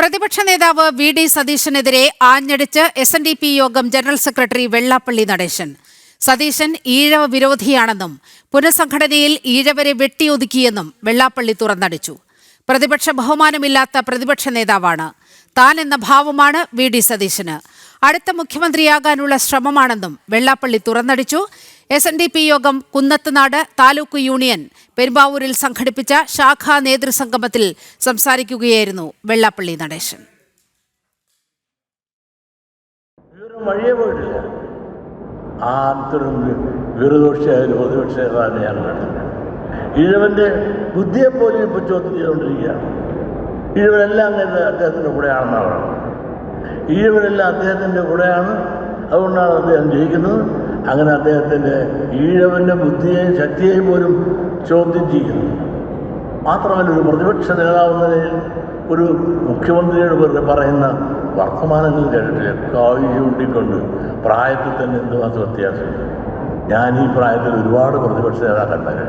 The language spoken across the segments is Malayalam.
പ്രതിപക്ഷ നേതാവ് വി.ഡി. സതീശനെതിരെ ആഞ്ഞടിച്ച് എസ്.എൻ.ഡി.പി യോഗം ജനറൽ സെക്രട്ടറി വെള്ളാപ്പള്ളി നടേശൻ. സതീശൻ ഈഴവ വിരോധിയാണെന്നും പുനഃസംഘടനയിൽ ഈഴവരെ വെട്ടിയൊതുക്കിയെന്നും വെള്ളാപ്പള്ളി തുറന്നടിച്ചു. പ്രതിപക്ഷ ബഹുമാനമില്ലാത്ത പ്രതിപക്ഷ നേതാവാണ് താൻ എന്ന ഭാവമാണ് വി.ഡി. സതീശന്. അടുത്ത മുഖ്യമന്ത്രിയാകാനുള്ള ശ്രമമാണെന്നും വെള്ളാപ്പള്ളി തുറന്നടിച്ചു. എസ്.എൻ.ഡി.പി യോഗം കുന്നത്തുനാട് താലൂക്ക് യൂണിയൻ പെരുമ്പാവൂരിൽ സംഘടിപ്പിച്ച ശാഖാ നേതൃസംഗമത്തിൽ സംസാരിക്കുകയായിരുന്നു വെള്ളാപ്പള്ളി നടേശൻ. ഈഴവന്റെ ബുദ്ധിയെ പോലും ഇപ്പോൾ ചോദ്യം ചെയ്തുകൊണ്ടിരിക്കുകയാണ്. ഈഴവരെല്ലാം അദ്ദേഹത്തിൻ്റെ കൂടെയാണെന്നാണ് പറയുന്നത്. ഈഴവരെല്ലാം അദ്ദേഹത്തിൻ്റെ കൂടെയാണ്, അതുകൊണ്ടാണ് അദ്ദേഹം ജയിക്കുന്നത്. അങ്ങനെ അദ്ദേഹത്തിൻ്റെ ഈഴവൻ്റെ ബുദ്ധിയെയും ശക്തിയെയും പോലും ചോദ്യം ചെയ്യുന്നു. മാത്രമല്ല, ഒരു പ്രതിപക്ഷ നേതാവെന്ന നിലയിൽ ഒരു മുഖ്യമന്ത്രിയോട് വെറുതെ പറയുന്ന വർത്തമാനങ്ങൾ കേട്ടിട്ടില്ല. കായ് ചൂണ്ടിക്കൊണ്ട് പ്രായത്തിൽ തന്നെ എന്തുമാത്രം വ്യത്യാസമുണ്ട്. ഞാൻ ഈ പ്രായത്തിൽ ഒരുപാട് പ്രതിപക്ഷ നേതാക്കന്മാരെ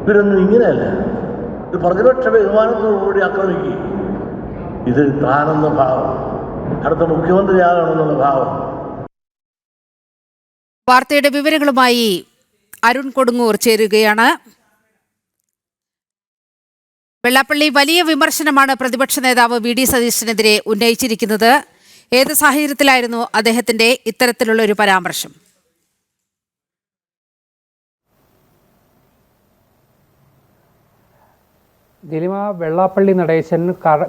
ഇവരൊന്നും ഇങ്ങനെയല്ല. ഇത് പ്രതിപക്ഷ ബഹുമാനത്തോടുകൂടി ആക്രമിക്കുക. ഇത് താനെന്ന ഭാവം, അടുത്ത മുഖ്യമന്ത്രിയാകണമെന്നുള്ള ഭാവം. വാർത്തയുടെ വിവരങ്ങളുമായി അരുൺ കൊടുങ്ങൂർ ചേരുകയാണ്. വെള്ളാപ്പള്ളി, വലിയ വിമർശനമാണ് പ്രതിപക്ഷ നേതാവ് വി.ഡി. സതീശനെതിരെ ഉന്നയിച്ചിരിക്കുന്നത്. ഏത് സാഹചര്യത്തിലായിരുന്നു അദ്ദേഹത്തിന്റെ ഇത്തരത്തിലുള്ള ഒരു പരാമർശം? ജലിമ, വെള്ളാപ്പള്ളി നടേശൻ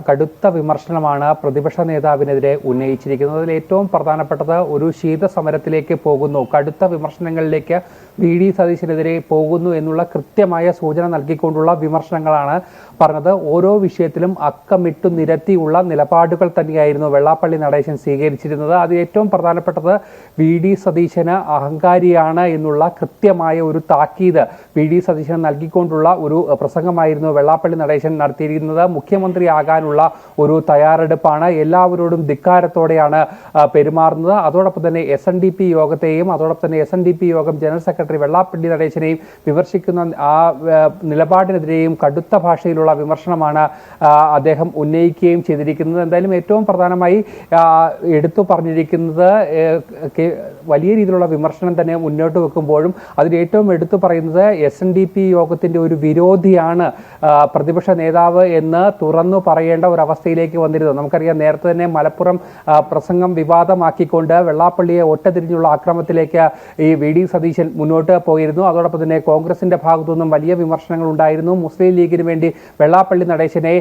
കടുത്ത വിമർശനമാണ് പ്രതിപക്ഷ നേതാവിനെതിരെ ഉന്നയിച്ചിരിക്കുന്നത്. അതിൽ ഏറ്റവും പ്രധാനപ്പെട്ടത് ഒരു ശീതസമരത്തിലേക്ക് പോകുന്നു, കടുത്ത വിമർശനങ്ങളിലേക്ക് വി.ഡി. സതീശനെതിരെ പോകുന്നു എന്നുള്ള കൃത്യമായ സൂചന നൽകിക്കൊണ്ടുള്ള വിമർശനങ്ങളാണ് പറഞ്ഞത്. ഓരോ വിഷയത്തിലും അക്കമിട്ടു നിരത്തിയുള്ള നിലപാടുകൾ തന്നെയായിരുന്നു വെള്ളാപ്പള്ളി നടേശൻ സ്വീകരിച്ചിരുന്നത്. അത് ഏറ്റവും പ്രധാനപ്പെട്ടത് വി.ഡി. സതീശന് അഹങ്കാരിയാണ് എന്നുള്ള കൃത്യമായ ഒരു താക്കീത് വി.ഡി. സതീശന് നൽകിക്കൊണ്ടുള്ള ഒരു പ്രസംഗമായിരുന്നു വെള്ളാപ്പള്ളി നടേശൻ നടത്തിയിരിക്കുന്നത്. മുഖ്യമന്ത്രിയാകാനുള്ള ഒരു തയ്യാറെടുപ്പാണ്, എല്ലാവരോടും ധിക്കാരത്തോടെയാണ് പെരുമാറുന്നത്. അതോടൊപ്പം തന്നെ എസ്.എൻ.ഡി.പി യോഗത്തെയും അതോടൊപ്പം തന്നെ എസ്.എൻ.ഡി.പി യോഗം ജനറൽ സെക്രട്ടറി വെള്ളാപ്പള്ളി നടേശനെയും വിമർശിക്കുന്ന ആ നിലപാടിനെതിരെയും കടുത്ത ഭാഷയിലുള്ള വിമർശനമാണ് അദ്ദേഹം ഉന്നയിക്കുകയും ചെയ്തിരിക്കുന്നത്. എന്തായാലും ഏറ്റവും പ്രധാനമായി എടുത്തു പറഞ്ഞിരിക്കുന്നത് വലിയ രീതിയിലുള്ള വിമർശനം തന്നെ മുന്നോട്ട് വെക്കുമ്പോഴും അതിൽ ഏറ്റവും എടുത്തു പറയുന്നത് എസ്.എൻ.ഡി.പി യോഗത്തിന്റെ ഒരു വിരോധിയാണ് പ്രതിപക്ഷ നേതാവ് എന്ന് തുറന്നു പറയേണ്ട ഒരു അവസ്ഥയിലേക്ക് വന്നിരുന്നു. നമുക്കറിയാം, നേരത്തെ തന്നെ മലപ്പുറം പ്രസംഗം വിവാദമാക്കിക്കൊണ്ട് വെള്ളാപ്പള്ളിയെ ഒറ്റതിരിഞ്ഞുള്ള ആക്രമണത്തിലേക്ക് ഈ വി.ഡി. സതീശൻ മുന്നോട്ട് പോയിരുന്നു. അതോടൊപ്പം തന്നെ കോൺഗ്രസിന്റെ ഭാഗത്തു നിന്നും വലിയ വിമർശനങ്ങൾ ഉണ്ടായിരുന്നു. മുസ്ലിം ലീഗിന് വേണ്ടി വെള്ളാപ്പള്ളി നടേശനെ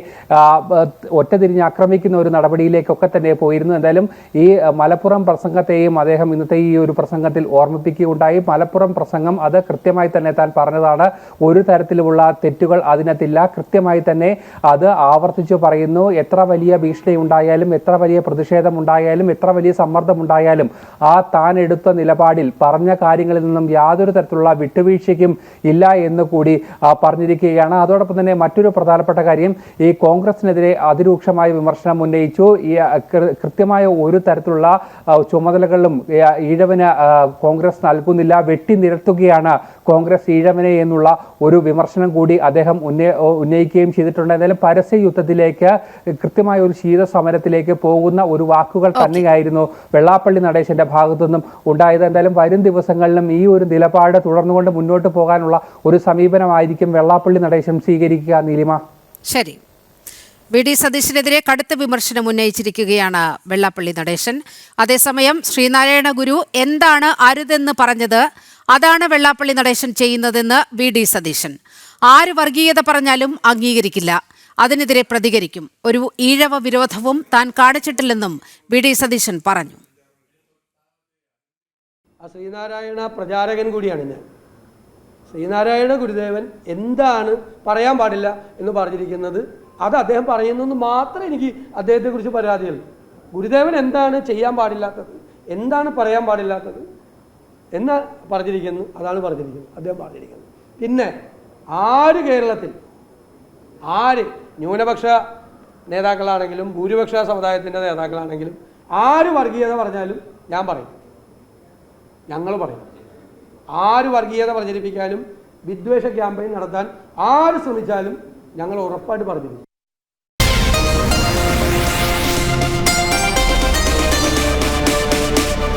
ഒറ്റതിരിഞ്ഞ് ആക്രമിക്കുന്ന ഒരു നടപടിയിലേക്കൊക്കെ തന്നെ പോയിരുന്നു. എന്തായാലും ഈ മലപ്പുറം പ്രസംഗത്തെയും അദ്ദേഹം ഇന്നത്തെ ഈ ഒരു പ്രസംഗത്തിൽ ഓർമ്മിപ്പിക്കുകയുണ്ടായി. മലപ്പുറം പ്രസംഗം അത് കൃത്യമായി തന്നെ താൻ പറഞ്ഞതാണ്. ഒരു തരത്തിലുമുള്ള തെറ്റുകൾ അതിനകത്തില്ല. കൃത്യമായി തന്നെ അത് ആവർത്തിച്ചു പറയുന്നു. എത്ര വലിയ ഭീഷണി ഉണ്ടായാലും, എത്ര വലിയ പ്രതിഷേധം ഉണ്ടായാലും, എത്ര വലിയ സമ്മർദ്ദം ഉണ്ടായാലും ആ താൻ എടുത്ത നിലപാടിൽ പറഞ്ഞ കാര്യങ്ങളിൽ നിന്നും യാതൊരു തരത്തിലുള്ള വിട്ടുവീഴ്ചയ്ക്കും ഇല്ല എന്ന് കൂടി പറഞ്ഞിരിക്കുകയാണ്. അതോടൊപ്പം തന്നെ മറ്റൊരു പ്രധാനപ്പെട്ട കാര്യം, ഈ കോൺഗ്രസിനെതിരെ അതിരൂക്ഷമായ വിമർശനം ഉന്നയിച്ചു. ഈ കൃത്യമായ ഒരു തരത്തിലുള്ള ചുമതലകളിലും ഈഴവന് കോൺഗ്രസ് നൽകുന്നില്ല, വെട്ടി നിരത്തുകയാണ് കോൺഗ്രസ് ഈഴവനെ എന്നുള്ള ഒരു വിമർശനം കൂടി അദ്ദേഹം ഉന്നയിക്കുകയും ചെയ്തിട്ടുണ്ട്. എന്തായാലും പരസ്യ യുദ്ധത്തിലേക്ക്, കൃത്യമായ ഒരു ശീതസമരത്തിലേക്ക് പോകുന്ന ഒരു വാക്കുകൾ തന്നെയായിരുന്നു വെള്ളാപ്പള്ളി നടേശന്റെ ഭാഗത്തു നിന്നും ഉണ്ടായത്. എന്തായാലും വരും ദിവസങ്ങളിലും ഈ ഒരു നിലപാട് തുടർന്നുകൊണ്ട് മുന്നോട്ട് പോകാനുള്ള ഒരു സമീപനമായിരിക്കും വെള്ളാപ്പള്ളി നടേശൻ സ്വീകരിക്കുക. നീലിമ, ശരി. വി.ഡി. സതീശനെതിരെ കടുത്ത വിമർശനം ഉന്നയിച്ചിരിക്കുകയാണ് വെള്ളാപ്പള്ളി നടേശൻ. അതേസമയം ശ്രീനാരായണ ഗുരു എന്താണ് അരുതെന്ന് പറഞ്ഞത് അതാണ് വെള്ളാപ്പള്ളി നടേശൻ ചെയ്യുന്നതെന്ന് വി.ഡി. സതീശൻ. ആര് വർഗീയത പറഞ്ഞാലും അംഗീകരിക്കില്ല, അതിനെതിരെ പ്രതികരിക്കും. ഒരു ഈഴവ വിരോധവും താൻ കാണിച്ചിട്ടില്ലെന്നും വി.ഡി. സതീശൻ പറഞ്ഞു. ശ്രീനാരായണ പ്രചാരകൻ കൂടിയാണ് ഞാൻ. ശ്രീനാരായണ ഗുരുദേവൻ എന്താണ് പറയാൻ പാടില്ല എന്ന് പറഞ്ഞിരിക്കുന്നത് അത് അദ്ദേഹം പറയുന്നെന്ന് മാത്രമേ എനിക്ക് അദ്ദേഹത്തെക്കുറിച്ച് പരാതിയുള്ളൂ. ഗുരുദേവൻ എന്താണ് ചെയ്യാൻ പാടില്ലാത്തത്, എന്താണ് പറയാൻ പാടില്ലാത്തത് എന്ന് പറഞ്ഞിരിക്കുന്നു, അതാണ് പറഞ്ഞിരിക്കുന്നത്, അദ്ദേഹം പറഞ്ഞിരിക്കുന്നത്. പിന്നെ ആര് കേരളത്തിൽ ആര് ന്യൂനപക്ഷ നേതാക്കളാണെങ്കിലും ഭൂരിപക്ഷ സമുദായത്തിൻ്റെ നേതാക്കളാണെങ്കിലും ആര് വർഗീയത പറഞ്ഞാലും ഞാൻ പറയും, ഞങ്ങൾ പറയും. ആര് വർഗീയത പ്രചരിപ്പിക്കാനും വിദ്വേഷ ക്യാമ്പയിൻ നടത്താൻ ആര് ശ്രമിച്ചാലും ഞങ്ങൾ ഉറപ്പായിട്ട് പറഞ്ഞിരുന്നു.